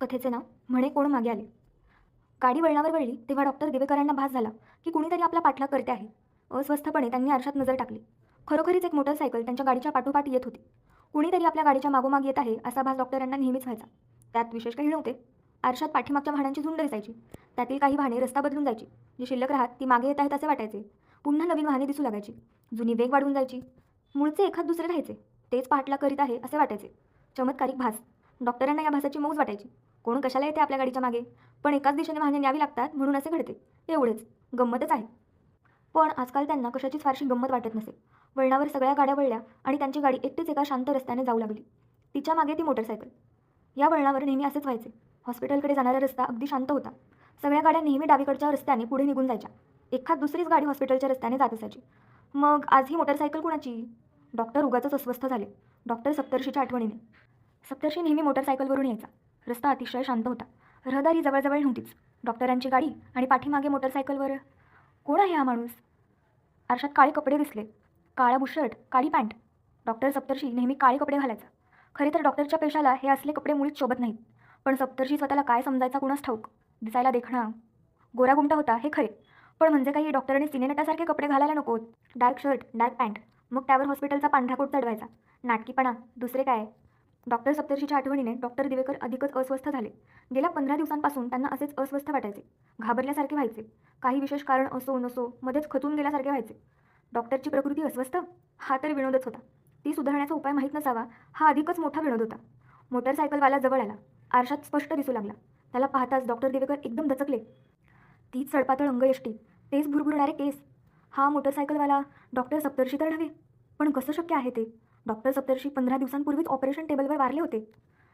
कथेचे नाव म्हणे कोण मागे आले. गाडी वळणावर वळली तेव्हा डॉक्टर दिवेकरांना भास झाला की कुणीतरी आपला पाठलाग करते आहे. अस्वस्थपणे त्यांनी आरशात नजर टाकली. खरोखरीच एक मोटरसायकल त्यांच्या गाडीच्या पाठोपाठ येत होती. कुणीतरी आपल्या गाडीच्या मागोमाग येत आहे असा भास डॉक्टरांना नेहमीच व्हायचा. त्यात विशेष काही नव्हते. आरशात पाठीमागच्या वाहनांची झुंड दिसायची. त्यातील काही वाहने रस्ता बदलून जायची. जी शिल्लक राहत ती मागे येत आहेत असे वाटायचे. पुन्हा नवीन वाहने दिसू लागायची. जुनी वेग वाढून जायची. मूळचे एखाद दुसरे राहायचे. तेच पाठलाग करीत आहे असे वाटायचे. चमत्कारिक भास. डॉक्टरांना या भासाची मौज वाटायची. कोण कशाला येते आपल्या गाडीच्या मागे? पण एकाच दिशेने वाहने न्यावी लागतात म्हणून असे घडते. एवढेच. गंमतच आहे. पण आजकाल त्यांना कशाचीच फारशी गंमत वाटत नसे. वळणावर सगळ्या गाड्या वळल्या आणि त्यांची गाडी एकटीच एका शांत रस्त्याने जाऊ लागली. तिच्या मागे ती मोटरसायकल. या वळणावर नेहमी असेच व्हायचे. हॉस्पिटलकडे जाणारा रस्ता अगदी शांत होता. सगळ्या गाड्या नेहमी डावीकडच्या रस्त्याने पुढे निघून जायच्या. एखाद दुसरीच गाडी हॉस्पिटलच्या रस्त्याने जात असायची. मग आज ही मोटरसायकल कुणाची? डॉक्टर उगाचच अस्वस्थ झाले. डॉक्टर सप्तर्षीच्या आठवणीने. सप्तर्षी नेहमी मोटरसायकलवरून यायचा. रस्ता अतिशय शांत होता. रहदारी जवळजवळ नव्हतीच. डॉक्टरांची गाडी आणि पाठीमागे मोटरसायकलवर कोण आहे हा माणूस? आरशात काळे कपडे दिसले. काळा बुशर्ट, काळी पॅन्ट. डॉक्टर सप्तर्षी नेहमी काळे कपडे घालायचा. खरे तर डॉक्टरच्या पेशाला हे असले कपडे मुळीच शोभत नाहीत. पण सप्तर्षी स्वतःला काय समजायचा कुणास ठाऊक. दिसायला देखणा, गोरागुमटा होता हे खरे. पण म्हणजे काही डॉक्टरांनी सिनेनटासारखे कपडे घालायला नकोत. Dark shirt, dark pant. मग त्यावर हॉस्पिटलचा पांढरा कोट चढवायचा. नाटकीपणा, दुसरे काय? डॉक्टर सप्तर्षीच्या आठवणीने डॉक्टर दिवेकर अधिकच अस्वस्थ झाले. गेल्या 15 दिवसांपासून त्यांना असेच अस्वस्थ वाटायचे. घाबरल्यासारखे व्हायचे. काही विशेष कारण असो नसो मध्येच खचून गेल्यासारखे व्हायचे. डॉक्टरची प्रकृती अस्वस्थ? हा तर विनोदच होता. ती सुधारण्याचा उपाय माहीत नसावा हा अधिकच मोठा विनोद होता. मोटरसायकलवाला जवळ आला. आरशात स्पष्ट दिसू लागला. त्याला पाहताच डॉक्टर दिवेकर एकदम दचकले. तीच सडपातळ अंगयष्टी, तेच भुरभुरणारे केस. हा मोटरसायकलवाला डॉक्टर सप्तर्षी तर नव्हे. पण कसं शक्य आहे ते? डॉक्टर सप्तर्षी 15 दिवसांपूर्वीच ऑपरेशन टेबलवर वारले होते.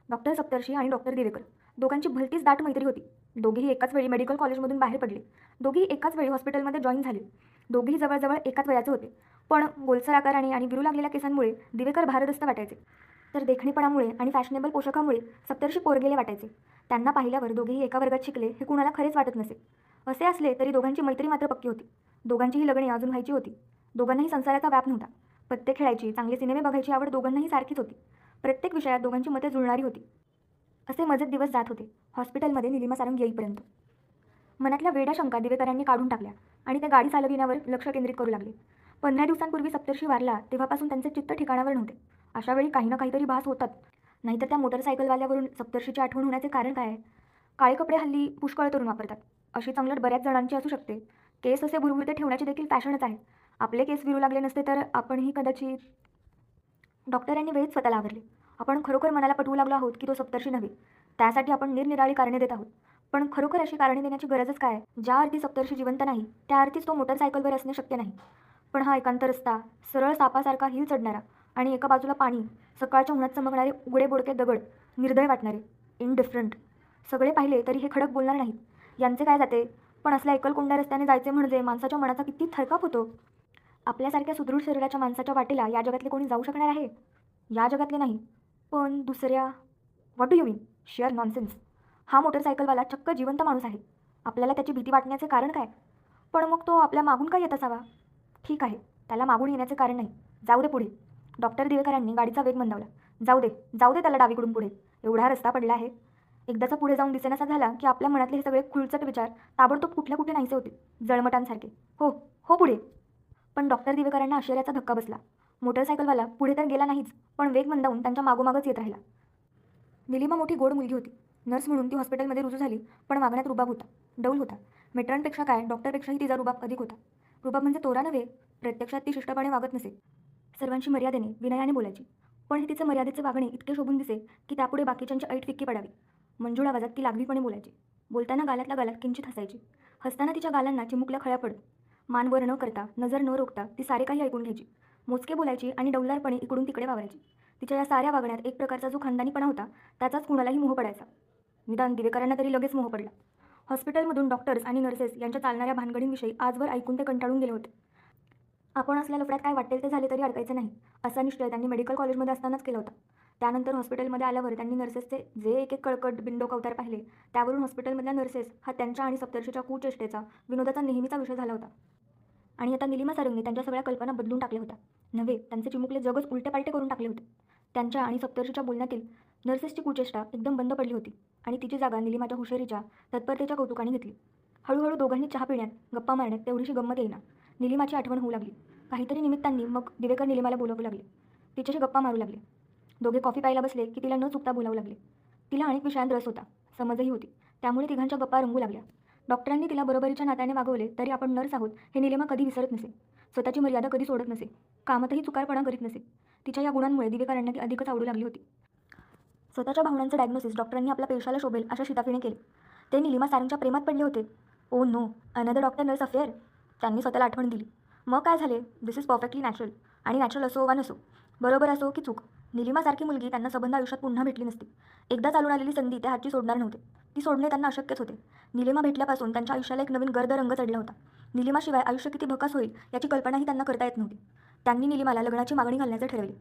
डॉक्टर सप्तर्षी आणि डॉक्टर दिवेकर दोघांची भलतीच दाट मैत्री होती. दोघेही एकाच वेळी मेडिकल कॉलेजमधून बाहेर पडले. दोघेही एकाच वेळी हॉस्पिटलमध्ये जॉईन झाले. दोघेही जवळजवळ एकाच वयाचे होते. पण गोलसर आकाराने आणि विरू लागलेल्या केसांमुळे दिवेकर भारदस्त वाटायचे. तर देखणेपणामुळे आणि फॅशनेबल पोशाखामुळे सप्तर्षी पोरगेले वाटायचे. त्यांना पाहिल्यावर दोघेही एका वर्गात शिकले हे कुणाला खरेच वाटत नसे. असे असले तरी दोघांची मैत्री मात्र पक्की होती. दोघांचीही लग्ने अजून व्हायची होती. दोघांनाही संसाराचा व्याप नव्हता. पत्ते खेळायची, चांगले सिनेमे बघायची आवड दोघांनाही सारखीच होती. प्रत्येक विषयात दोघांची मते जुळणारी होती. असे मजेत दिवस जात होते. हॉस्पिटलमध्ये निलिमा सारंग येईपर्यंत. मनातल्या वेड्या शंका दिवेकरांनी काढून टाकल्या आणि ते गाडी चालविण्यावर लक्ष केंद्रित करू लागले. 15 दिवसांपूर्वी सप्तर्षी वारला तेव्हापासून त्यांचे चित्त ठिकाणावर नव्हते. अशा वेळी काही ना काहीतरी भास होतात. नाहीतर त्या मोटरसायकलवाल्यावरून सप्तर्षीची आठवण होण्याचे कारण काय आहे? काळे कपडे हल्ली पुष्कळ तरुण वापरतात. अशी चांगलट बऱ्याच जणांची असू शकते. केस असे भुरभुरते ठेवण्याची देखील फॅशनच आहे. आपले केस विरू लागले नसते तर आपणही कदाचित. डॉक्टरांनी वेळीच स्वतःला आवरले. आपण खरोखर मनाला पटवू लागलो आहोत की तो सप्तर्षी नव्हे. त्यासाठी आपण निरनिराळी कारणे देत आहोत. पण खरोखर अशी कारणे देण्याची गरजच काय? ज्या अर्थी सप्तर्षी जिवंत नाही त्या अर्थीच तो मोटरसायकलवर असणे शक्य नाही. पण हा एकांत रस्ता, सरळ सापासारखा हिल चढणारा आणि एका बाजूला पाणी, सकाळच्या उन्हात चमकणारे उघडे बोडके दगड, निर्दय वाटणारे, इनडिफरंट. सगळे पाहिले तरी हे खडक बोलणार नाहीत. यांचे काय जाते? पण असल्या एकलकोंड्या रस्त्याने जायचे म्हणजे माणसाच्या मनाचा किती थरकाप होतो. आपल्यासारख्या सुदृढ शरीराच्या माणसाच्या वाटेला या जगातले कोणी जाऊ शकणार आहे? या जगातले नाही, पण दुसऱ्या. What do you mean? Share nonsense. हा मोटरसायकलवाला चक्क जिवंत माणूस आहे. आपल्याला त्याची भीती वाटण्याचे कारण काय? पण मग तो आपल्या मागून काय येत असावा? ठीक आहे, त्याला मागून येण्याचे कारण नाही. जाऊ दे पुढे. डॉक्टर दिवेकरांनी गाडीचा वेग मंदावला. जाऊ दे, जाऊ दे त्याला डावीकडून पुढे. एवढा रस्ता पडला आहे. एकदाचा पुढे जाऊन दिसेनासा झाला की आपल्या मनातले हे सगळे खुळचट विचार ताबडतोब कुठल्या कुठे नाहीसे होते, जळमटांसारखे. हो हो पुढे. पण डॉक्टर दिवेकरांना आश्चर्याचा धक्का बसला. मोटरसायकलवाला पुढे तर गेला नाहीच, पण वेग मंदावून त्यांच्या मागोमागच येत राहिला. निलिमा मोठी गोड मुलगी होती. नर्स म्हणून ती हॉस्पिटलमध्ये रुजू झाली, पण वागण्यात रुबाब होता, डौल होता. मेट्रॉनपेक्षा काय, डॉक्टरपेक्षाही तिचा रुबाब अधिक होता. रुबाब म्हणजे तोरा नव्हे, प्रत्यक्षात ती शिष्टपणे वागत नसे. सर्वांशी मर्यादेने, विनयाने बोलायची. पण हे तिचे मर्यादेचे वागणे इतके शोभून दिसे की त्यापुढे बाकीच्यांची ऐट फिक्की पडावी. मंजूळ आवाजात ती लागवीपणे बोलायची. बोलताना गालातल्या गालात किंचित हसायची. हसताना तिच्या गालांना चिमुकल्या खळ्या पडत. मान वर न करता, नजर न रोखता ती सारे काही ऐकून घ्यायची. मोजके बोलायची आणि डौलदारपणे इकडून तिकडे वावरायची. तिच्या या साऱ्या वागण्यात एक प्रकारचा जो खानदानीपणा होता त्याचाच कुणालाही मोह पडायचा. निदान दिवेकरांना तरी लगेच मोह पडला. हॉस्पिटलमधून डॉक्टर्स आणि नर्सेस यांच्या चालणाऱ्या भानगडींविषयी आजवर ऐकून ते कंटाळून गेले होते. आपण असल्या लफड्यात काय वाटेल ते झाले तरी अडकायचे नाही असा निश्चय त्यांनी मेडिकल कॉलेजमध्ये असतानाच केला होता. त्यानंतर हॉस्पिटलमध्ये आल्यावर त्यांनी नर्सेसचे जे एक एक कळकट बिनडोक अवतार पाहिले त्यावरून हॉस्पिटलमधल्या नर्सेस हा त्यांच्या आणि सप्तर्षीच्या कुचेष्टेचा, विनोदाचा नेहमीचा विषय झाला होता. आणि आता निलिमा सारंगने त्यांच्या सगळ्या कल्पना बदलून टाकल्या होत्या. नव्हे, त्यांचे चिमुकले जगच उलटे पालटे करून टाकले होते. त्यांच्या आणि सप्तर्षीच्या बोलण्यातील नर्सेसची कुचेष्टा एकदम बंद पडली होती आणि तिची जागा निलिमाच्या हुशारीच्या तत्परतेच्या कौतुकाने घेतली. हळूहळू दोघांनी चहा पिण्यात, गप्पा मारण्यात तेवढीशी गंमत येईना. निलिमाची आठवण होऊ लागली. काहीतरी निमित्तांनी मग दिवेकर निलिमाला बोलवू लागले. तिच्याशी गप्पा मारू लागले. दोघे कॉफी प्यायला बसले की तिला न चुकता बोलावू लागले. तिला अनेक विषयांत रस होता, समजही होती. त्यामुळे तिघांच्या गप्पा रंगू लागल्या. डॉक्टरांनी तिला बरोबरीच्या नात्याने वागवले तरी आपण नर्स आहोत हे निलिमा कधी विसरत नसे. स्वतःची मर्यादा कधी सोडत नसे. कामातही चुकारपणा करीत नसे. तिच्या या गुणांमुळे दिवेकरांना ती अधिकच आवडू लागली होती. स्वतःच्या भावनांचं डायग्नोसिस डॉक्टरांनी आपल्या पेशाला शोभेल अशा शिताफीने केले. ते निलिमा सारंगच्या प्रेमात पडले होते. Oh no, another doctor nurse affair, त्यांनी स्वतःला आठवण दिली. मग काय झाले? This is perfectly natural. आणि नॅचरल असो वा नसो, बरोबर असो की चूक, निलिमासारखी मुलगी त्यांना संबंध आयुष्यात पुन्हा भेटली नसती. एकदा चालून आलेली संधी त्या हातची सोडणार नव्हते. ती सोडणे त्यांना अशक्यच होते. निलिमा भेटल्यापासून त्यांच्या आयुष्याला एक नवीन गर्द रंग चढला होता. निलिमाशिवाय आयुष्य किती भकास होईल याची कल्पनाही त्यांना करता येत नव्हती. त्यांनी निलिमाला लग्नाची मागणी घालण्याचे ठरवले.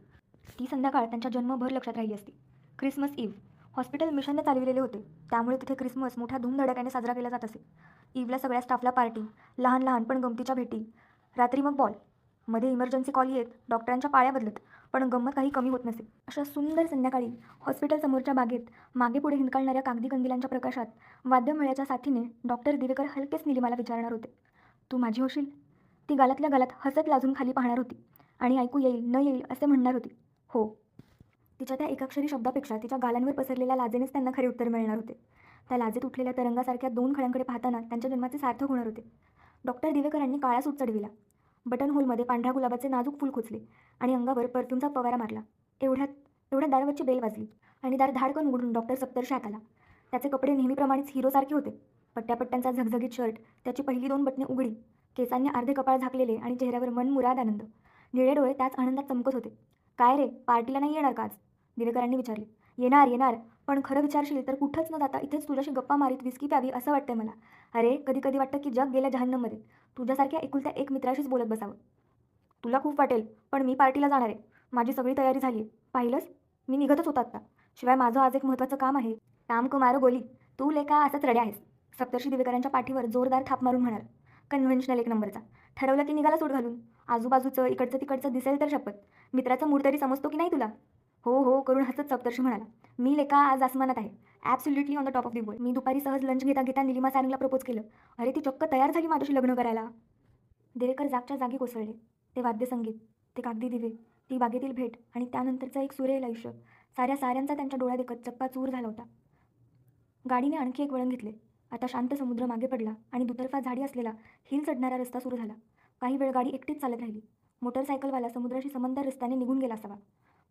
ती संध्याकाळ त्यांच्या जन्मभर लक्षात राहिली असती. Christmas eve. हॉस्पिटल मिशनने चालविलेले होते, त्यामुळे तिथे क्रिसमस मोठ्या धूमधडाक्याने साजरा केला जात असे. ईव्हला सगळ्या स्टाफला पार्टी, लहान लहान पण गमतीच्या भेटी, रात्री मग बॉल. मध्ये इमर्जन्सी कॉल येत, डॉक्टरांच्या पाळ्या बदलत, पण गंमत काही कमी होत नसे. अशा सुंदर संध्याकाळी हॉस्पिटल समोरच्या बागेत मागे पुढे हिंदकाळणाऱ्या कागदी कंदिलांच्या प्रकाशात वाद्यमेळ्याच्या साथीने डॉक्टर दिवेकर हलकेच निलिमाला विचारणार होते, तू माझी होशील? ती गालातल्या गालात हसत लाजून खाली पाहणार होती आणि ऐकू येईल न येईल असे म्हणणार होती, हो. तिच्या त्या एकाक्षरी शब्दापेक्षा तिच्या गालांवर पसरलेल्या लाजेनेच त्यांना खरे उत्तर मिळणार होते. त्या लाजेत उठलेल्या तरंगासारख्या दोन खळ्यांकडे पाहताना त्यांच्या जन्माचे सार्थक होणार होते. डॉक्टर दिवेकरांनी काळा सूट चढविला. बटन होलमध्ये पांढऱ्या गुलाबाचे नाजूक फूल खोचले आणि अंगावर परफ्यूमचा फवारा मारला. एवढ्यात दारावरची बेल वाजली आणि दार धाडकन उघडून डॉक्टर सप्तर्षी आत आला. त्याचे कपडे नेहमीप्रमाणेच हिरोसारखे होते. पट्ट्यापट्ट्यांचा झगझगीत शर्ट, त्याची पहिली 2 बटणे उघडी, केसांनी अर्धे कपाळ झाकलेले आणि चेहऱ्यावर मनमुराद आनंद. निळे डोळे त्याच आनंदात चमकत होते. काय रे, पार्टीला नाही येणार का आज? दिवेकरांनी विचारले. येणार, पण खरं विचारशील तर कुठंच न जाता इथेच तुझ्याशी गप्पा मारीत विस्की प्यावी असं वाटतंय मला. अरे, कधी कधी वाटतं की जग गेल्या जहन्नममध्ये तुझ्यासारख्या एकुलत्या एक मित्राशीच बोलत बसावं. तुला खूप वाटेल, पण मी पार्टीला जाणार आहे. माझी सगळी तयारी झाली आहे. पाहिलंस, मी निघतच होता आत्ता. शिवाय माझं आज एक महत्त्वाचं काम आहे. काम को मारो गोली. तू लेका असंच रड्या आहेस. सप्तर्षी दिवेकरांच्या पाठीवर जोरदार थाप मारून म्हणाला. कन्व्हेन्शनल एक नंबरचा. ठरवलं की निघाला सूट घालून. आजूबाजूचं इकडचं तिकडचं दिसेल तर शपथ. मित्राचा मूड तरी समजतो की नाही तुला? हो करून हसत सप्तर्षी म्हणाला. मी लेका आज आसमानात आहे. Absolutely on the top of the world. मी दुपारी सहज लंच घेता घेता निलिमा सारंगला प्रपोज केलं. अरे, ती चक्क तयार झाली माझ्याशी लग्न करायला. देवेकर जागच्या जागी कोसळले. ते वाद्यसंगीत, ते कागदी दिवे, ती बागेतील भेट आणि त्यानंतरचं एक सुरेल आयुष्य, साऱ्यांचा त्यांच्या डोळ्यात एकच चक्काचूर झाला होता. गाडीने आणखी एक वळण घेतले. आता शांत समुद्र मागे पडला आणि दुतर्फा झाडी असलेला हिल चढणारा रस्ता सुरू झाला. काही वेळ गाडी एकटीच चालत राहिली. मोटरसायकलवाला समुद्राशी समांतर रस्त्याने निघून गेला असावा,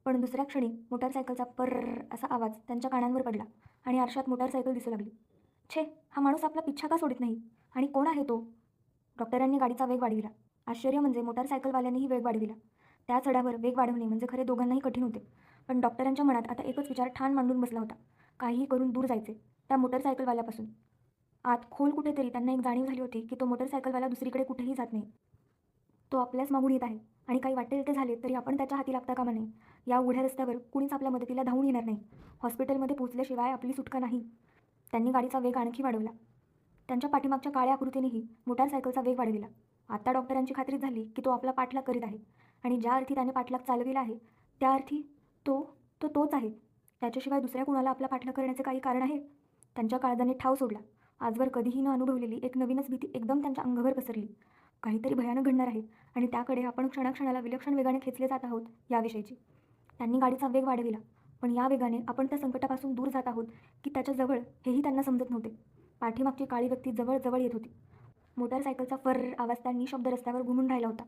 पण दुसऱ्या क्षणी मोटारसायकलचा पर्र असा आवाज त्यांच्या कानांवर पडला आणि आरशात मोटारसायकल दिसू लागली. छे, हा माणूस आपला पिच्छा का सोडित नाही? आणि कोण आहे तो? डॉक्टरांनी गाडीचा वेग वाढविला. आश्चर्य म्हणजे मोटारसायकलवाल्यांनीही वेग वाढविला. त्या चढावर वेग वाढवणे म्हणजे खरे दोघांनाही कठीण होते. पण डॉक्टरांच्या मनात आता एकच विचार ठाण मांडून बसला होता, काहीही करून दूर जायचे त्या मोटारसायकलवाल्यापासून. आत खोल कुठेतरी त्यांना एक जाणीव झाली होती की तो मोटारसायकलवाला दुसरीकडे कुठेही जात नाही. तो आपल्याच मागून येत आहे आणि काही वाटेल ते झाले तरी आपण त्याच्या हाती लागता कामा नये. या उघड्या रस्त्यावर कुणीच आपल्या मदतीला धावून येणार नाही. हॉस्पिटलमध्ये पोहोचल्याशिवाय आपली सुटका नाही. त्यांनी गाडीचा वेग आणखी वाढवला. त्यांच्या पाठीमागच्या काळ्या आकृतीनेही मोटारसायकलचा वेग वाढविला. आता डॉक्टरांची खात्री झाली की तो आपला पाठलाग करीत आहे आणि ज्या अर्थी त्याने पाठलाग चालविला आहे त्या अर्थी तोच आहे. त्याच्याशिवाय दुसऱ्या कुणाला आपला पाठलाग करण्याचे काही कारण आहे? त्यांच्या काळजाने ठाव सोडला. आजवर कधीही न अनुभवलेली एक नवीनच भीती एकदम त्यांच्या अंगावर पसरली. काहीतरी भयानक घडणार आहे आणि त्याकडे आपण क्षणाक्षणाला विलक्षण वेगाने खेचले जात आहोत याविषयीची. त्यांनी गाडीचा वेग वाढविला, पण या वेगाने आपण त्या संकटापासून दूर जात आहोत की त्याच्या जवळ हेही त्यांना समजत नव्हते. पाठीमागची काळी व्यक्ती जवळ येत होती. मोटारसायकलचा फर्र आवाज त्या निशब्द रस्त्यावर घुमून राहिला होता.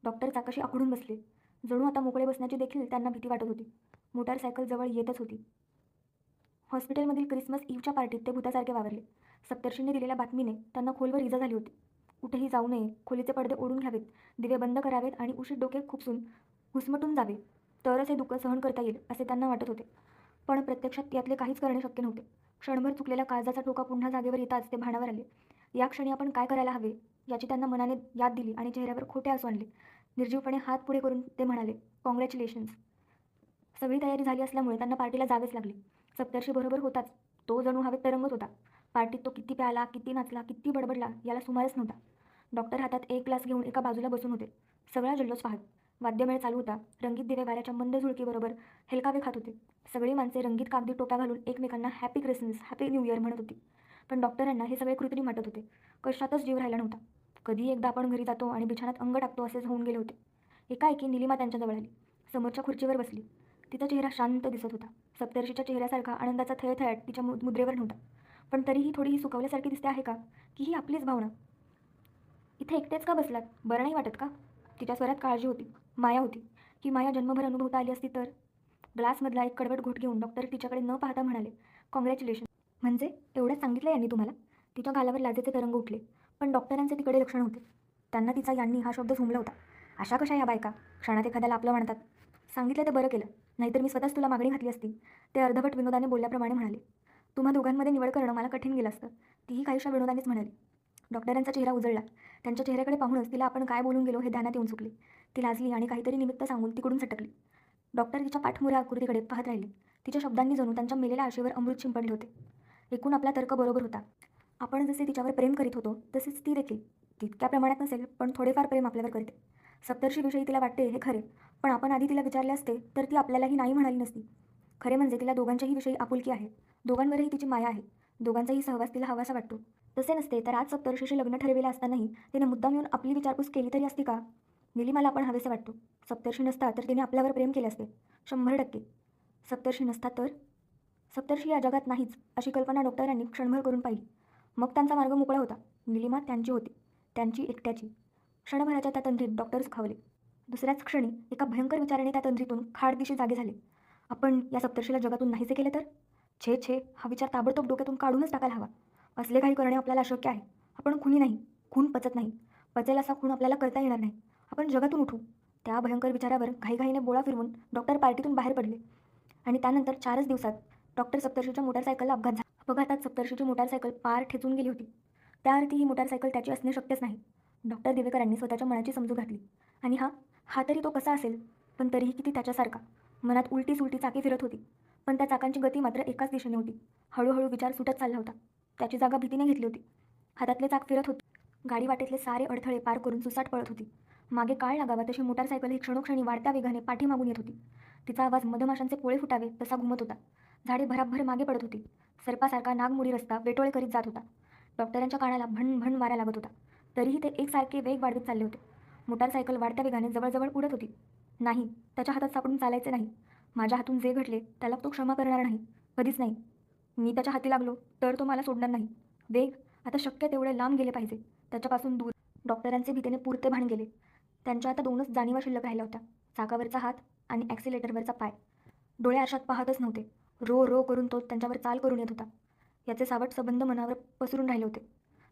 डॉक्टर चाकाशी आखडून बसले. जणू आता मोकळे बसण्याची देखील त्यांना भीती वाटत होती. मोटारसायकल जवळ येतच होती. हॉस्पिटलमधील क्रिसमस ईव्हच्या पार्टीत ते भूतासारखे वावरले. सप्तर्षींनी दिलेल्या बातमीने त्यांना खोलवर इजा झाली होती. कुठेही जाऊ नये, खोलीचे पडदे ओढून घ्यावेत, दिवे बंद करावेत आणि उशीत डोके खुपसून घुसमटून जावे, तरच हे दुःख सहन करता येईल असे त्यांना वाटत होते. पण प्रत्यक्षात यातले काहीच करणे शक्य नव्हते. क्षणभर चुकलेला काळजाचा ठोका पुन्हा जागेवर येताच ते भानावर आले. या क्षणी आपण काय करायला हवे याची त्यांना मनाने याद दिली आणि चेहऱ्यावर खोटे हसू आणले. निर्जीवपणे हात पुढे करून ते म्हणाले, कॉंग्रॅच्युलेशन्स. सगळी तयारी झाली असल्यामुळे त्यांना पार्टीला जावेच लागले. सप्तर्षी बरोबर होताच. तो जणू हवेत तरंगत होता. पार्टीत तो किती प्याला, किती नाचला, किती बडबडला याला सुमारच नव्हता. डॉक्टर हातात एक ग्लास घेऊन एका बाजूला बसून होते, सगळा जल्लोष पाहत. वाद्यमेळ चालू होता. रंगीत दिवे वाऱ्याच्या मंद झुळकीबरोबर हेलकावे खात होते. सगळी माणसे रंगीत कागदी टोप्या घालून एकमेकांना happy Christmas, happy new year म्हणत होती. पण डॉक्टरांना हे सगळे कृत्रिम वाटत होते. कशातच जीव राहिला नव्हता. कधी एकदा आपण घरी जातो आणि बिछाण्यात अंग टाकतो असेच होऊन गेले होते. एकाएकी निलिमा त्यांच्याजवळ आली. समोरच्या खुर्चीवर बसली. तिचा चेहरा शांत दिसत होता. सप्तर्षीच्या चेहऱ्यासारखा आनंदाचा थयथयाट तिच्या मुद्रेवर नव्हता. पण तरीही थोडीही सुकवल्यासारखी दिसते आहे का, की ही आपलीच भावना? इथे एकटेच का बसलात? बरं नाही वाटत का? तिच्या स्वरात काळजी होती, माया होती. ही माया जन्मभर अनुभवता आली असती तर? ग्लासमधला एक कडवट घोट घेऊन डॉक्टर तिच्याकडे न पाहता म्हणाले, कॉंग्रॅच्युलेशन. म्हणजे एवढंच सांगितलं यांनी तुम्हाला? तिच्या गालावर लाजेचे तरंग उठले. पण डॉक्टरांचे तिकडे लक्षण होते. त्यांना तिचा यांनी हा शब्द झुंबला होता. अशा कशा या बायका? क्षणात एखाद्याला आपलं म्हणतात. सांगितलं ते बरं केलं, नाहीतर मी स्वतःच तुला मागणी घातली असती. ते अर्धवट विनोदाने बोलल्याप्रमाणे म्हणाले. तुम्हा दोघांमध्ये निवड करणं मला कठीण गेलं असतं, तीही काहीशा विनोदानेच म्हणाली. डॉक्टरांचा चेहरा उजळला. त्यांच्या चेहऱ्याकडे पाहूनच तिला आपण काय बोलून गेलो हे ध्यानात येऊन चुकले. ती लाजली आणि काहीतरी निमित्त सांगून तिकडून सटकली. डॉक्टर तिच्या पाठमोऱ्या आकृतीकडे पाहत राहिले. तिच्या शब्दांनी जणू त्यांच्या मेलेल्या आशेवर अमृत शिंपडले होते. एकूण आपला तर्क बरोबर होता. आपण जसे तिच्यावर प्रेम करीत होतो तसेच ती देखील. तितक्या प्रमाणात नसेल, पण थोडेफार प्रेम आपल्यावर करते. सप्तर्षीविषयी तिला वाटते हे खरे, पण आपण आधी तिला विचारले असते तर ती आपल्यालाही नाही म्हणाली नसती. खरे म्हणजे तिला दोघांच्याही विषयी आपुलकी आहे. दोघांवरही तिची माया आहे. दोघांचाही सहवास तिला हवासा वाटतो. तसे नसते तर आज सप्तर्षीशी लग्न ठरविले असतानाही तिने मुद्दाम येऊन आपली विचारपूस केली तरी असती का? निलिमाला आपण हवेसे वाटतो. सप्तर्षी नसता तर तिने आपल्यावर प्रेम केले असते, 100%. सप्तर्षी नसता तर? सप्तर्षी या जगात नाहीच अशी कल्पना डॉक्टरांनी क्षणभर करून पाहिली. मग त्यांचा मार्ग मोकळा होता. निलिमा त्यांची होती, त्यांची एकट्याची. क्षणभराच्या त्या तंद्रीत डॉक्टर सुखावले. दुसऱ्याच क्षणी एका भयंकर विचाराने त्या तंद्रीतून खाडदिशी जागे झाले. आपण या सप्तर्षीला जगातून नाहीसे केले तर? छे छे, हा विचार ताबडतोब डोक्यातून काढूनच टाकायला हवा. असले काही करणे आपल्याला अशक्य आहे. आपण खुनी नाही. खून पचत नाही. पचेल असा खून आपल्याला करता येणार नाही. आपण जगातून उठू. त्या भयंकर विचारावर घाईघाईने बोळा फिरवून डॉक्टर पार्टीतून बाहेर पडले. आणि त्यानंतर 4च दिवसात डॉक्टर सप्तर्षीच्या मोटारसायकलला अपघात झाला. अपघातात सप्तर्षीची मोटारसायकल पार ठेचून गेली होती. त्या अर्थी ही मोटारसायकल त्याची असणे शक्यच नाही. डॉक्टर दिवेकरांनी स्वतःच्या मनाची समजूत घातली. आणि हा तरी तो कसा असेल? पण तरीही किती त्याच्यासारखा. मनात उलटी सुलटी चाके फिरत होती. पण त्या चाकांची गती मात्र एकाच दिशेने होती. हळूहळू विचार सुटत चालला होता. त्याची जागा भीतीने घेतली होती. हातातले चाक फिरत होते. गाडी वाटेतले सारे अडथळे पार करून सुसाट पळत होती. मागे काळ लागावा तशी मोटारसायकल ही क्षणोक्षणी वाढत्या वेगाने पाठीमागून येत होती. तिचा आवाज मधमाशांचे पोळे फुटावे तसा घुमत होता. झाडे भराभर मागे पडत होती. सर्पासारखा नागमोडी रस्ता वेटोळे करीत जात होता. डॉक्टरांच्या कानाला भण भण वारा लागत होता. तरीही ते एकसारखे वेग वाढवत चालले होते. मोटारसायकल वाढत्या वेगाने जवळजवळ उडत होती. नाही, त्याच्या हातात सापडून चालायचे नाही. माझ्या हातून जे घडले त्याला तो क्षमा करणार नाही, कधीच नाही. मी त्याच्या हाती लागलो तर तो मला सोडणार नाही. वेग आता शक्य तेवढे लांब गेले पाहिजे, त्याच्यापासून दूर. डॉक्टरांचे भीतीने पुरते भान गेले. त्यांच्या आता 2च जाणीवा शिल्लक राहिल्या होत्या, चाकावरचा हात आणि ॲक्सिलेटरवरचा पाय. डोळे आरशात पाहतच नव्हते. रो रो करून तो त्यांच्यावर चाल करून येत होता. याचे सावट संबंध मनावर पसरून राहिले होते.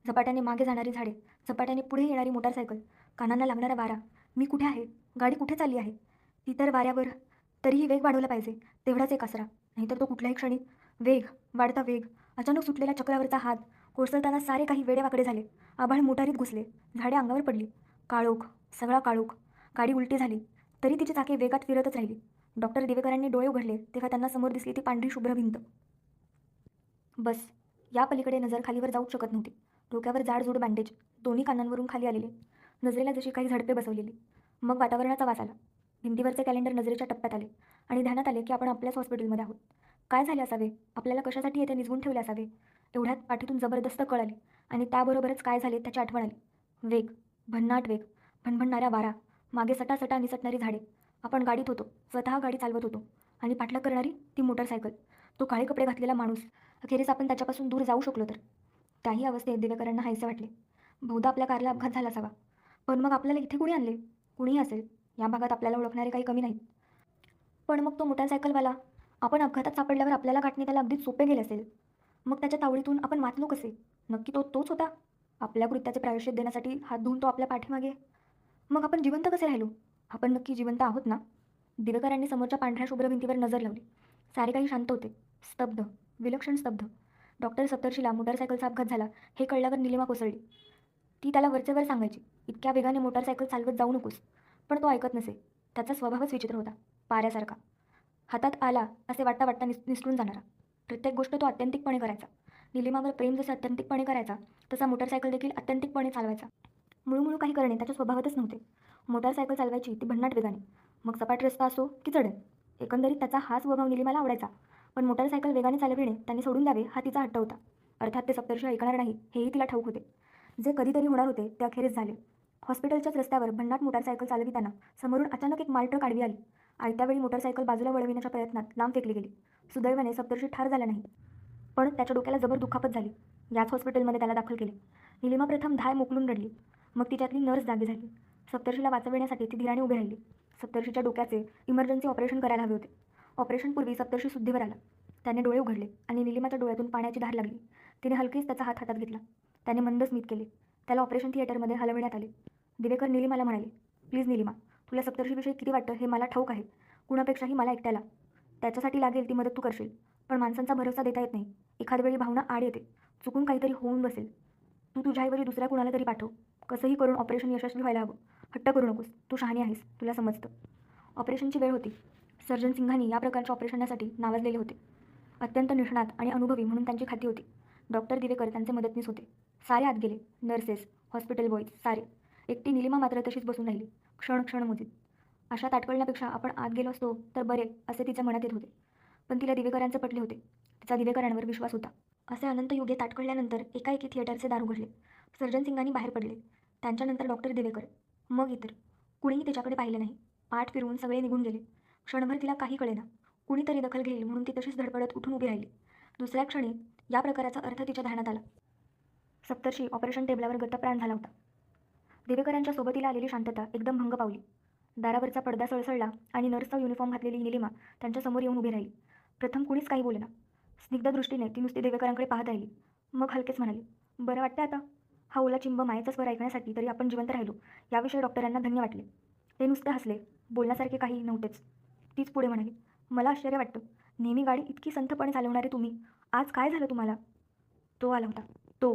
झपाट्याने मागे जाणारी झाडे, झपाट्याने पुढे येणारी मोटारसायकल, कानांना लागणारा वारा. मी कुठे आहे? गाडी कुठे चालली आहे? ती तर वाऱ्यावर. तरीही वेग वाढवला पाहिजे, तेवढाच एक आसरा. नाहीतर तो कुठल्याही क्षणी. वेग, वाढता वेग, अचानक सुटलेला चक्रावरचा हात. कोसळताना सारे काही वेडेवाकडे झाले. आभाळ मोटारीत घुसले. झाडे अंगावर पडली. काळोख, सगळा काळोख. गाडी उलटी झाली. तरी तिची चाके वेगात फिरतच राहिली. डॉक्टर दिवेकरांनी डोळे उघडले तेव्हा त्यांना समोर दिसली ती पांढरी शुभ्र भिंत. बस, या पलीकडे नजर खालीवर जाऊच शकत नव्हती. डोक्यावर जाडजूड बँडेज, दोन्ही कानांवरून खाली आलेले, नजरेला जशी काही झडपे बसवलेली. मग वातावरणाचा वास आला. भिंतीवरचे कॅलेंडर नजरेच्या टप्प्यात आले आणि ध्यानात आले की आपण आपल्याच हॉस्पिटलमध्ये आहोत. काय झाले असावे? आपल्याला कशासाठी येथे निजवून ठेवले असावे? एवढ्यात पाठीतून जबरदस्त कळ आली आणि त्याबरोबरच काय झाले त्याची आठवण आली. वेग, भन्नाट वेग, भणभणणाऱ्या वारा, मागे सटासटा निसटणारी झाडे. आपण गाडीत होतो, स्वतः गाडी चालवत होतो आणि पाठलाग करणारी ती मोटारसायकल, तो काळे कपडे घातलेला माणूस. अखेरीस आपण त्याच्यापासून दूर जाऊ शकलो तर? त्याही अवस्थेत दिवेकरांना हायसे वाटले. बहुधा आपल्या कारला अपघात झाला असावा. पण मग आपल्याला इथे कुणी आणले? कुणीही असेल, या भागात आपल्याला ओळखणारे काही कमी नाहीत. पण मग तो मोटारसायकलवाला, आपण अपघातात सापडल्यावर आपल्याला गाठणे त्याला अगदीच सोपे गेले असेल. मग त्याच्या तावडीतून आपण वाचलो कसे? नक्की तोच होता? आपल्या कृत्याचे प्रायश्चित देण्यासाठी हात धुवून तो आपल्या पाठीमागे? मग आपण जिवंत कसे राहिलो? आपण नक्की जिवंत आहोत ना? दिवेकरांनी समोरच्या पांढऱ्या शुभ्र भिंतीवर नजर लावली. सारे काही शांत होते. स्तब्ध, विलक्षण स्तब्ध. डॉक्टर सप्तर्षीला मोटारसायकलचा अपघात झाला हे कळल्यावर निलिमा कोसळली. ती त्याला वरचेवर सांगायची, इतक्या वेगाने मोटारसायकल चालवत जाऊ नकोस. पण तो ऐकत नसे. त्याचा स्वभावच विचित्र होता, पाऱ्यासारखा. हातात आला असे वाटता वाटता निसटून जाणारा. प्रत्येक गोष्ट तो अत्यंतिकपणे करायचा. निलिमावर प्रेम जसं अत्यंतिकपणे करायचा तसा मोटारसायकल देखील अत्यंतिकपणे चालवायचा. मुळूमुळू काही करणे त्याच्या स्वभावातच नव्हते. मोटारसायकल चालवायची ती भन्नाट वेगाने, मग सपाट रस्ता असो की चढण. एकंदरीत त्याचा हा स्वभाव निलिमाला आवडायचा. पण मोटारसायकल वेगाने चालविणे त्याने सोडून द्यावे हा तिचा हट्ट होता. अर्थात ते सप्तर्षी ऐकणार नाही हेही तिला ठाऊक होते. जे कधीतरी होणार होते ते अखेरीस झाले. हॉस्पिटलच्याच रस्त्यावर भन्नाट मोटारसायकल चालविताना समोरून अचानक एक माल ट्रक आडवी आली. आयत्या वेळी मोटारसायकल बाजूला वळविण्याच्या प्रयत्नात लांब फेकली गेली. सुदैवाने सप्तर्षी ठार झाला नाही, पण त्याच्या डोक्याला जबर दुखापत झाली. याच हॉस्पिटलमध्ये त्याला दाखल केले. निलिमा प्रथम धाय मोकलून रडली, मग तिच्यातली नर्स जागी झाली. सप्तर्षीला वाचविण्यासाठी ती धीराने उभी राहिली. सप्तर्षीच्या डोक्याचे इमर्जन्सी ऑपरेशन करायला हवे होते. ऑपरेशनपूर्वी सप्तर्षी शुद्धीवर आला. त्याने डोळे उघडले आणि निलिमाच्या डोळ्यातून पाण्याची धार लागली. तिने हलकीच त्याचा हात हातात घेतला. त्याने मंद स्मित केले. त्याला ऑपरेशन थिएटरमध्ये हलविण्यात आले. दिवेकर निलिमाला म्हणाले, प्लीज निलिमा, तुला सप्तर्षीविषयी किती वाटतं हे मला ठाऊक आहे. कुणापेक्षाही मला एकट्याला. त्याच्यासाठी लागेल ती मदत तू करशील, पण माणसांचा भरोसा देता येत नाही. एखाद वेळी भावना आड येते, चुकून काहीतरी होऊन बसेल. तू तुझ्याऐवजी दुसऱ्या कुणाला तरी पाठव. कसंही करून ऑपरेशन यशस्वी व्हायला हवं. हट्ट करू नकोस, तू शहाणी आहेस, तुला समजतं. ऑपरेशनची वेळ होती. सर्जन सिंघानी या प्रकारच्या ऑपरेशनसाठी नावाजलेले होते. अत्यंत निष्णात आणि अनुभवी म्हणून त्यांची ख्याती होती. डॉक्टर दिवेकर त्यांचे मदतनीस होते. सारे आत गेले, नर्सेस, हॉस्पिटल बॉईज, सारे. एकटी निलिमा मात्र तशीच बसून राहिली, क्षण क्षण मोजीत. अशा ताटकळण्यापेक्षा आपण आत गेलो असतो तर बरे असे तिच्या मनात येत होते. पण तिला दिवेकरांचे पटले होते. तिचा दिवेकरांवर विश्वास होता. असे अनंत युगे ताटकळल्यानंतर एकाएकी थिएटरचे दार उघडले. सर्जन सिंघानी बाहेर पडले. त्यांच्यानंतर डॉक्टर दिवेकर, मग इतर. कुणीही तिच्याकडे पाहिले नाही. पाठ फिरवून सगळे निघून गेले. क्षणभर तिला काही कळेना. कुणीतरी दखल घेईल म्हणून ती तशीच धडपडत उठून उभी राहिली. दुसऱ्या क्षणी या प्रकाराचा अर्थ तिच्या ध्यानात आला. सप्तर्षी ऑपरेशन टेबलावर गतप्राण झाला होता. दिवेकरांच्या सोबतीला आलेली शांतता एकदम भंग पावली. दारावरचा पडदा सळसळला आणि नर्सचा युनिफॉर्म घातलेली निलिमा त्यांच्या समोर येऊन उभी राहिली. प्रथम कुणीच काही बोलेना. स्निग्ध दृष्टीने ती नुसती देवेकरांकडे पाहत राहिली. मग हलकेच म्हणाली, बरं वाटतं आता? हा ओला चिंब मायेचा स्वर ऐकण्यासाठी तरी आपण जिवंत राहिलो याविषयी डॉक्टरांना धन्य वाटले. ते नुसते हसले, बोलण्यासारखे काही नव्हतेच. तीच पुढे म्हणाली, मला आश्चर्य वाटतं, नेहमी गाडी इतकी संथपणे चालवणारे तुम्ही, आज काय झालं तुम्हाला? तो आला होता, तो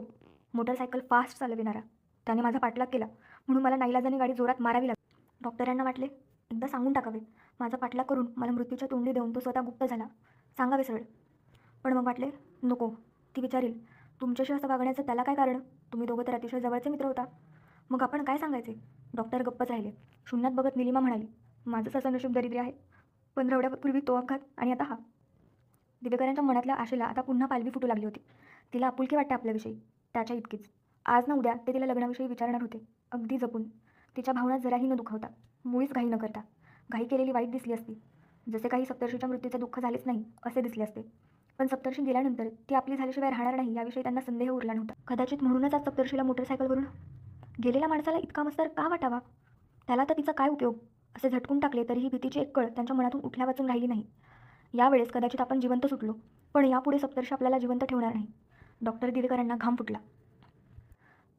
मोटरसायकल फास्ट चालविणारा. त्याने माझा पाठलाग केला म्हणून मला नाईलाजाने गाडी जोरात मारावी लागली. डॉक्टरांना वाटले एकदा सांगून टाकावे. माझा पाठलाग करून मला मृत्यूच्या तोंडी देऊन तो स्वतः गुप्त झाला. सांगावे सरळ. पण मग वाटले नको, ती विचारील, तुमच्याशी असं वागण्याचं त्याला काय कारण? तुम्ही दोघं तर अतिशय जवळचे मित्र होता. मग आपण काय सांगायचे? डॉक्टर गप्पच राहिले. शून्यात बघत निलिमा म्हणाली, माझंच असं नशीब दरिद्री आहे. 15 पूर्वी तो अपघात आणि आता हा. दिवेकरांच्या मनातल्या आशेला आता पुन्हा पालवी फुटू लागली होती. तिला आपुलकी वाटते आपल्याविषयी, त्याच्या इतकीच. आज ना उद्या ते तिला लग्नाविषयी विचारणार होते, अगदी जपून. तिच्या भावना जराही न दुखावता, मुळीच घाई न करता. घाई केलेली वाईट दिसली असती. जसे काही सप्तर्षीच्या मृत्यूचे दुःख झालेच नाही असे दिसले असते. पण सप्तर्षी गेल्यानंतर ती आपली झाल्याशिवाय राहणार नाही याविषयी त्यांना संदेह उरला नव्हता. कदाचित म्हणूनच आज सप्तर्षीला मोटरसायकलवरून गेलेल्या माणसाला इतका मस्तर का वाटावा? त्याला तर तिचा काय उपयोग? असे झटकून टाकले तरीही भीतीची एक कळ त्यांच्या मनातून उठल्या वाचून राहिली नाही. यावेळेस कदाचित आपण जिवंत सुटलो, पण यापुढे सप्तर्षी आपल्याला जिवंत ठेवणार नाही. डॉक्टर दिवेकरांना घाम फुटला.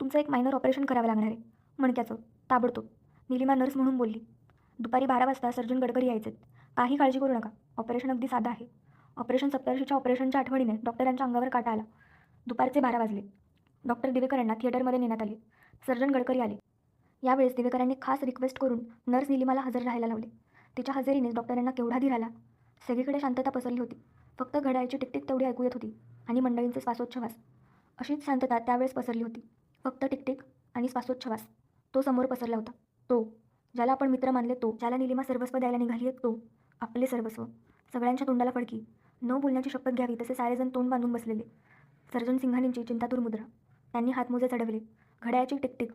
तुमचं एक मायनर ऑपरेशन करावं लागणार आहे, मणक्याचं, ताबडतोब. निलिमा नर्स म्हणून बोलली. दुपारी 12 वाजता सर्जन गडकरी यायचेत. काही काळजी करू नका, ऑपरेशन अगदी साधं आहे. ऑपरेशन सप्तर्षीच्या ऑपरेशनच्या आठवणीने डॉक्टरांच्या अंगावर काटा आला. दुपारचे 12 वाजले. डॉक्टर दिवेकरांना थिएटरमध्ये नेण्यात आले. सर्जन गडकरी आले. यावेळेस दिवेकरांनी खास रिक्वेस्ट करून नर्स निलिमाला हजर राहायला लावले. तिच्या हजेरीनेच डॉक्टरांना केवढा धीर आला. सगळीकडे शांतता पसरली होती. फक्त घड्याळाची टिकटिक तेवढी ऐकू येत होती आणि मंडळींचे श्वासोच्छवास. अशीच शांतता त्यावेळेस पसरली होती. फक्त टिकटिक आणि श्वासोच्छवास. तो समोर पसरला होता. तो ज्याला आपण मित्र मानले, तो ज्याला निलिमा सर्वस्व द्यायला निघाली आहे, तो आपले सर्वस्व. सगळ्यांच्या तोंडाला फडकी. न बोलण्याची शपथ घ्यावी तसे सारेजण तोंड बांधून बसलेले. सर्जन सिंघानींची चिंतातूर मुद्रा. त्यांनी हातमोजे चढवले. घड्याळाची टिकटिक,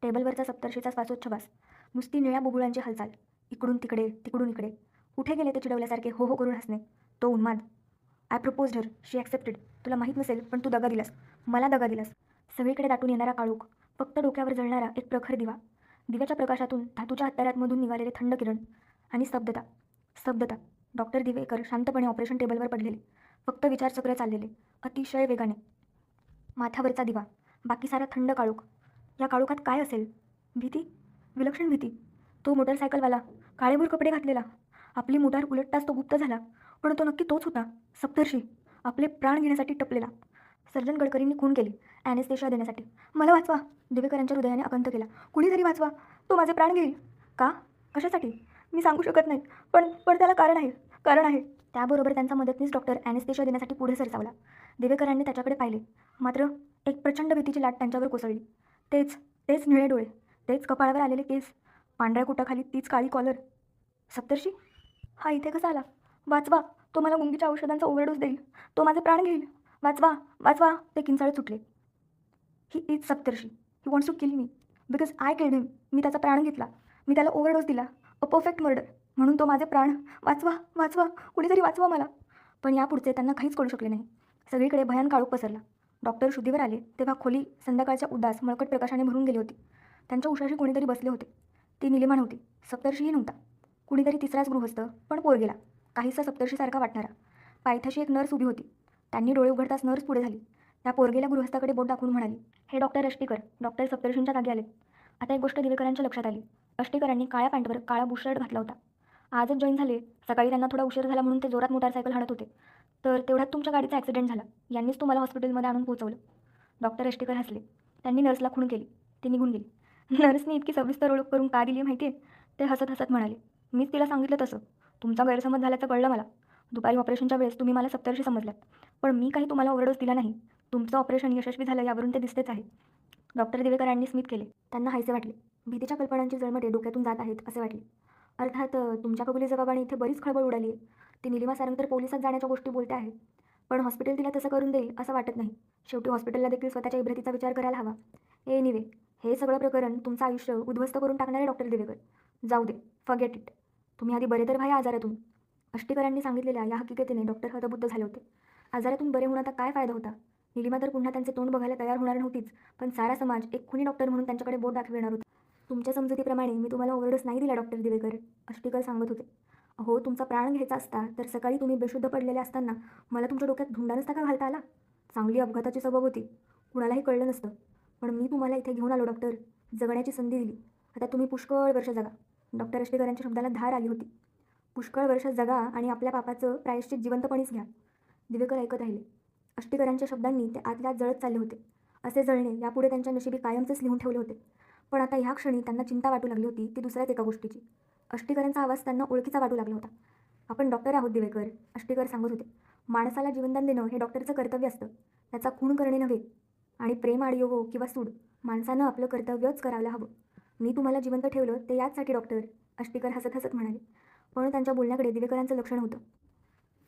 टेबलवरचा सप्तर्षीचा श्वासोच्छवास, नुसती निळ्या बुबुळांची हालचाल. इकडून तिकडे, तिकडून इकडे. कुठे गेले ते चिडवल्यासारखे हो हो करून हसणे. तो उन्माद. I proposed her, she accepted. तुला माहीत नसेल पण तू दगा दिलास, मला दगा दिलास. सगळीकडे दाटून येणारा काळोख, फक्त डोक्यावर जळणारा एक प्रखर दिवा. दिव्याच्या प्रकाशातून धातूच्या हत्यारांमधून निघालेले थंड किरण आणि स्तब्धता. स्तब्धता. डॉक्टर दिवेकर शांतपणे ऑपरेशन टेबलवर पडलेले. फक्त विचारचक्र चाललेले, अतिशय वेगाने. माथ्यावरचा दिवा, बाकी सारा थंड काळोख. या काळोखात काय असेल? भीती, विलक्षण भीती. तो मोटरसायकलवाला, काळेभोर कपडे घातलेला. आपली मोटार उलटताच तो गुप्त झाला, पण तो नक्की तोच होता, सप्तर्षी. आपले प्राण घेण्यासाठी टपलेला. सर्जन गडकरींनी खून केली ॲनेस्थेशिया देण्यासाठी. मला वाचवा, दिवेकरांच्या हृदयाने आकंत केला. कुणीतरी वाचवा, तो माझे प्राण घेईल. का? कशासाठी? मी सांगू शकत नाही, पण त्याला कारण आहे, कारण आहे. त्याबरोबर त्यांचा मदतनीस डॉक्टर ॲनेस्थेशिया देण्यासाठी पुढे सरसावला. दिवेकरांनी त्याच्याकडे पाहिले, मात्र एक प्रचंड भीतीची लाट त्यांच्यावर कोसळली. तेच निळे डोळे, तेच कपाळावर आलेले केस, पांढऱ्या कुटाखाली तीच काळी कॉलर. सप्तर्षी हा इथे कसा आला? वाचवा, तो मला गुंगीच्या औषधांचा ओव्हरडोस देईल, तो माझे प्राण घेईल, वाचवा वाचवा. ते किंचाळत सुटले. He is Saptarshi, he wants to kill me because I killed him. मी त्याचा प्राण घेतला, मी त्याला ओव्हरडोस दिला, अ परफेक्ट मर्डर, म्हणून तो माझे प्राण. वाचवा वाचवा, कुणीतरी वाचवा मला. पण यापुढचे त्यांना काहीच कळू शकले नाही. सगळीकडे भयान काळोख पसरला. डॉक्टर शुद्धीवर आले तेव्हा खोली संध्याकाळच्या उदास मळकट प्रकाशाने भरून गेली होती. त्यांच्या उशाशी कोणीतरी बसले होते. ती निलिमा नव्हती, सप्तर्षीही नव्हता. कुणीतरी तिसराच गृहस्थ, पण पोरगेला, काहीसा सप्तर्षीसारखा वाटणारा. पायथ्याशी एक नर्स उभी होती. त्यांनी डोळे उघडताच नर्स पुढे झाली. त्या पोरगेल्या गृहस्थाकडे बोट दाखवून म्हणाली, हे डॉक्टर अष्टीकर, डॉक्टर सप्तर्षींच्या जागी आले. आता एक गोष्ट दिवेकरांच्या लक्षात आली. अष्टीकरांनी काळ्या पॅन्टवर काळा बुशर्ट घातला होता. आजच जॉईन झाले. सकाळी त्यांना थोडा उशीर झाला म्हणून ते जोरात मोटारसायकल हाणत होते. तर तेवढ्यात तुमच्या गाडीचा ॲक्सिडेंट झाला. यांनीच तुम्हाला हॉस्पिटलमध्ये आणून पोहोचवलं. डॉक्टर अष्टीकर हसले. त्यांनी नर्सला खूण केली. ती निघून गेली. नर्सने इतकी सविस्तर ओळख करून का दिली माहिती आहे? ते हसत हसत म्हणाले, मीच तिला सांगितलं तसं. तुमचा गैरसमज झाल्याचं कळलं मला. दुपारी ऑपरेशनच्या वेळेस तुम्ही मला सप्तर्षी समजल्यात, पण मी काही तुम्हाला ओव्हरडोस दिला नाही. तुमचं ऑपरेशन यशस्वी झालं यावरून ते दिसतेच आहे. डॉक्टर दिवेकरांनी स्मित केले. त्यांना हायसे वाटले. भीतीच्या कल्पनांची जळमटे डोक्यातून जात आहेत असे वाटले. अर्थात तुमच्या कबुली जबाबाने इथे बरीच खळबळ उडाली आहे. ती निलिमा सारंग तर पोलिसात जाण्याच्या गोष्टी बोलते आहे, पण हॉस्पिटल तिला तसं करून देईल असं वाटत नाही. शेवटी हॉस्पिटलला देखील स्वतःच्या इब्रतीचा विचार करायला हवा. एनिवे, हे सगळं प्रकरण तुमचं आयुष्य उद्ध्वस्त करून टाकणारे डॉक्टर दिवेकर. जाऊ दे, फॉरगेट इट. तुम्ही आधी बरे तर व्हा या आजारातून. अष्टीकरांनी सांगितलेल्या या हकीकतीने डॉक्टर हतबुद्ध झाले होते. आजारातून बरे होण्याचा काय फायदा होता? निलिमा तर पुन्हा त्यांचे तोंड बघायला तयार होणार नव्हतीच, पण सारा समाज एक खुनी डॉक्टर म्हणून त्यांच्याकडे बोट दाखविणार होता. तुमच्या समजुतीप्रमाणे मी तुम्हाला ओव्हरडोस नाही दिला डॉक्टर दिवेकर, अष्टीकर सांगत होते. अहो, तुमचा प्राण घ्यायचा असता तर सकाळी तुम्ही बेशुद्ध पडलेले असताना मला तुमच्या डोक्यात धुंडा नसता का घालता आला? चांगली अपघाताची सबब होती, कुणालाही कळलं नसतं. पण मी तुम्हाला इथे घेऊन आलो डॉक्टर, जगण्याची संधी दिली. आता तुम्ही पुष्कळ वर्ष जगा. डॉक्टर अष्टीकरांच्या शब्दाला धार आली होती. पुष्कळ वर्ष जगा आणि आपल्या पापाचं प्रायश्चित जिवंतपणीच घ्या. दिवेकर ऐकत राहिले. अष्टीकरांच्या शब्दांनी ते आतल्या जळत चालले होते. असे जळणे यापुढे त्यांच्या नशिबी कायमचेच लिहून ठेवले होते. पण आता ह्या क्षणी त्यांना चिंता वाटू लागली होती, ती दुसऱ्याच एका गोष्टीची. अष्टीकरांचा आवाज त्यांना ओळखीचा वाटू लागला होता. आपण डॉक्टर आहोत दिवेकर, अष्टीकर सांगत होते. माणसाला जीवनदान देणं हे डॉक्टरचं कर्तव्य असतं, त्याचा खून करणे नव्हे. आणि प्रेम आडियो हो किंवा सूड, माणसानं आपलं कर्तव्यच करायला हवं. मी तुम्हाला जिवंत ठेवलं ते याचसाठी डॉक्टर, अष्टीकर हसत हसत म्हणाले. पण त्यांच्या बोलण्याकडे दिवेकरांचं लक्ष नव्हतं.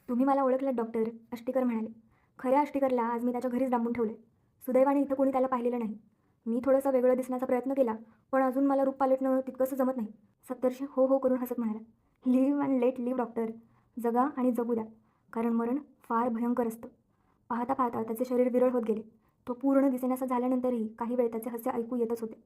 तुम्ही मला ओळखलं डॉक्टर, अष्टीकर म्हणाले. खऱ्या अष्टीकरला आज मी त्याच्या घरीच डांबून ठेवले. सुदैवाने इथं कोणी त्याला पाहिलेलं नाही. मी थोडंसं वेगळं दिसण्याचा प्रयत्न केला, पण अजून मला रूप पालटणं तितकंसं जमत नाही. सप्तर्षी हो हो करून हसत म्हणाला. Live and let live doctor, जगा आणि जगू द्या, कारण मरण फार भयंकर असतं. पाहता पाहता त्याचे शरीर विरळ होत गेले. तो पूर्ण दिसेनासा झाल्यानंतरही काही वेळ त्याचे हास्य ऐकू येतच होते.